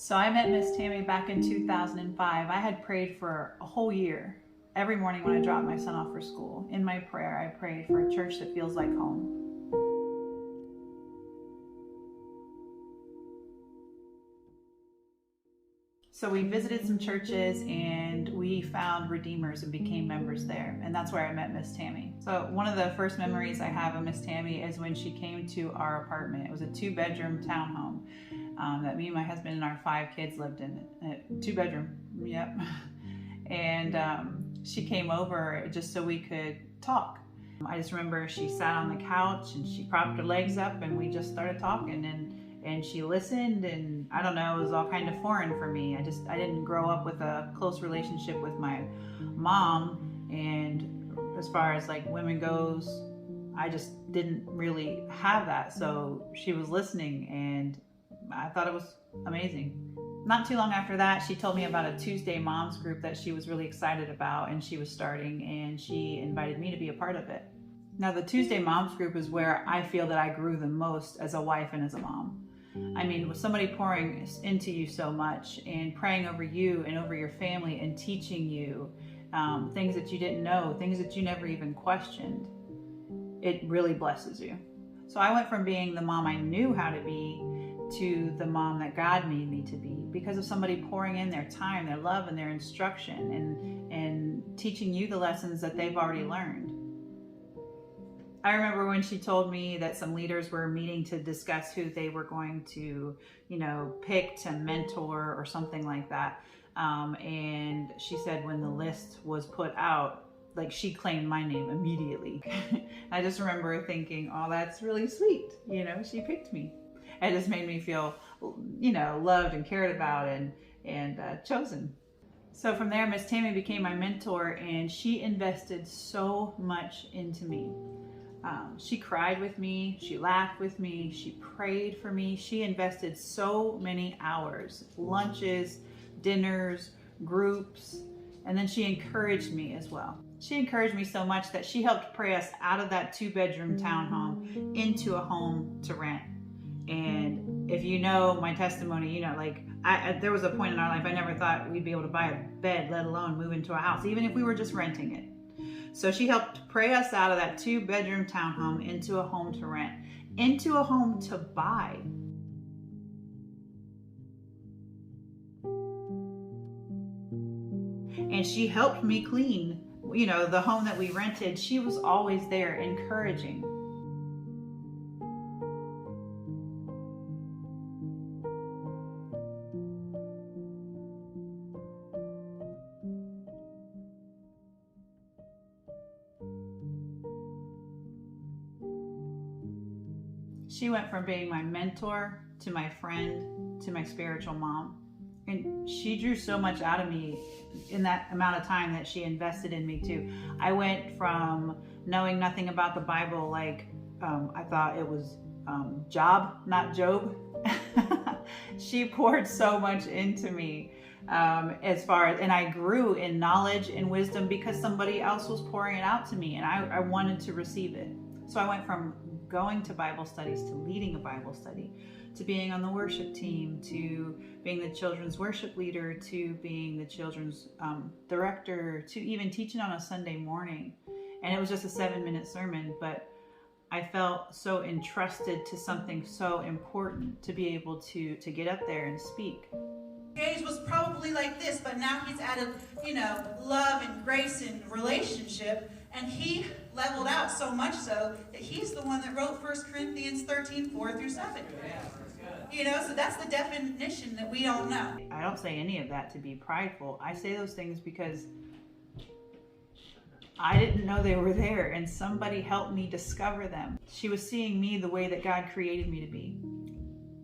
So I met Miss Tammy back in 2005. I had prayed for a whole year. Every morning when I dropped my son off for school, in my prayer, I prayed for a church that feels like home. So we visited some churches and we found Redeemers and became members there. And that's where I met Miss Tammy. So one of the first memories I have of Miss Tammy is when she came to our apartment. It was a 2-bedroom townhome that me and my husband and our 5 kids lived in. 2-bedroom, yep. And she came over just so we could talk. I just remember she sat on the couch and she propped her legs up and we just started talking, and she listened, and I don't know, it was all kind of foreign for me. I didn't grow up with a close relationship with my mom, and as far as like women goes, I just didn't really have that. So she was listening and I thought it was amazing. Not too long after that, she told me about a Tuesday moms group that she was really excited about and she was starting, and she invited me to be a part of it. Now the Tuesday moms group is where I feel that I grew the most as a wife and as a mom. I mean, with somebody pouring into you so much and praying over you and over your family and teaching you things that you didn't know, things that you never even questioned, it really blesses you. So I went from being the mom I knew how to be to the mom that God made me to be, because of somebody pouring in their time, their love, and their instruction and teaching you the lessons that they've already learned. I remember when she told me that some leaders were meeting to discuss who they were going to, pick to mentor or something like that. And she said when the list was put out, like, she claimed my name immediately. I just remember thinking, oh, that's really sweet. She picked me. It just made me feel, loved and cared about and chosen. So from there, Miss Tammy became my mentor, and she invested so much into me. She cried with me, she laughed with me, she prayed for me. She invested so many hours, lunches, dinners, groups, and then she encouraged me as well. She encouraged me so much that she helped pray us out of that 2-bedroom townhome into a home to rent. And if you know my testimony, there was a point in our life I never thought we'd be able to buy a bed, let alone move into a house, even if we were just renting it. So she helped pray us out of that 2-bedroom townhome into a home to rent, into a home to buy. And she helped me clean, the home that we rented. She was always there encouraging. She went from being my mentor to my friend to my spiritual mom. And she drew so much out of me in that amount of time that she invested in me too. I went from knowing nothing about the Bible, I thought it was Job, not Job. She poured so much into me and I grew in knowledge and wisdom because somebody else was pouring it out to me, and I wanted to receive it. So I went from going to Bible studies to leading a Bible study, to being on the worship team, to being the children's worship leader, to being the children's director, to even teaching on a Sunday morning. And it was just a 7-minute sermon, but I felt so entrusted to something so important to be able to get up there and speak. Age was probably like this, but now he's added, love and grace and relationship, and he leveled out so much so that he's the one that wrote 1 Corinthians 13, 4-7. So that's the definition that we don't know. I don't say any of that to be prideful. I say those things because I didn't know they were there, and somebody helped me discover them. She was seeing me the way that God created me to be,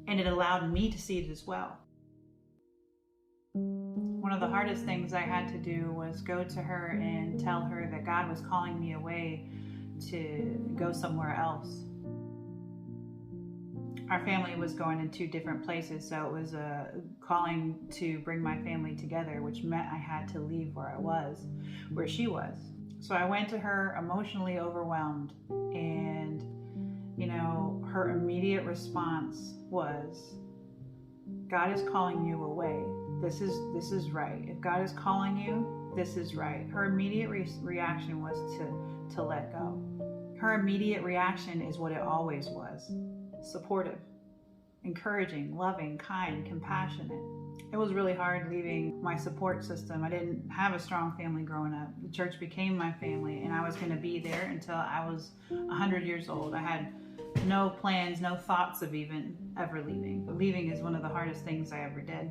and it allowed me to see it as well. One of the hardest things I had to do was go to her and tell her that God was calling me away to go somewhere else. Our family was going in 2 different places, so it was a calling to bring my family together, which meant I had to leave where she was. So I went to her emotionally overwhelmed, and her immediate response was, God is calling you away. This is right. If God is calling you, this is right. Her immediate reaction was to let go. Her immediate reaction is what it always was: supportive, encouraging, loving, kind, compassionate. It was really hard leaving my support system. I didn't have a strong family growing up. The church became my family, and I was going to be there until I was 100 years old. I had no plans, no thoughts of even ever leaving. But leaving is one of the hardest things I ever did.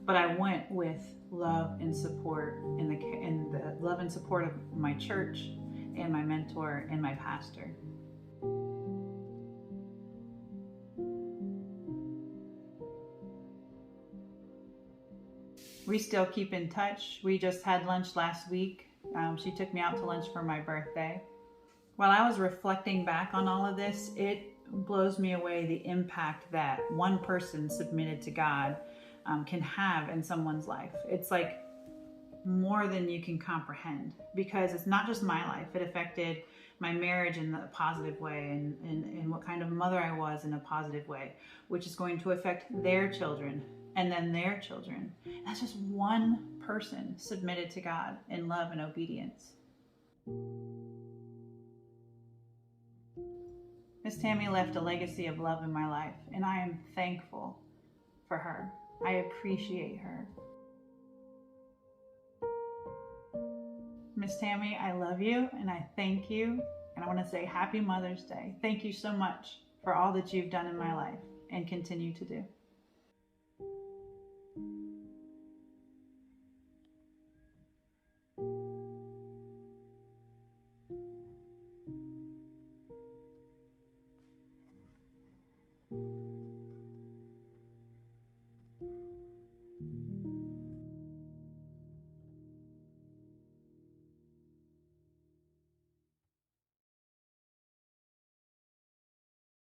But I went with love and support, and the love and support of my church and my mentor and my pastor. We still keep in touch. We just had lunch last week. She took me out to lunch for my birthday. While I was reflecting back on all of this, it blows me away the impact that one person submitted to God can have in someone's life. It's like more than you can comprehend, because it's not just my life. It affected my marriage in a positive way, and what kind of mother I was in a positive way, which is going to affect their children and then their children. That's just one person submitted to God in love and obedience. Miss Tammy left a legacy of love in my life, and I am thankful for her. I appreciate her. Miss Tammy, I love you and I thank you. And I want to say Happy Mother's Day. Thank you so much for all that you've done in my life and continue to do.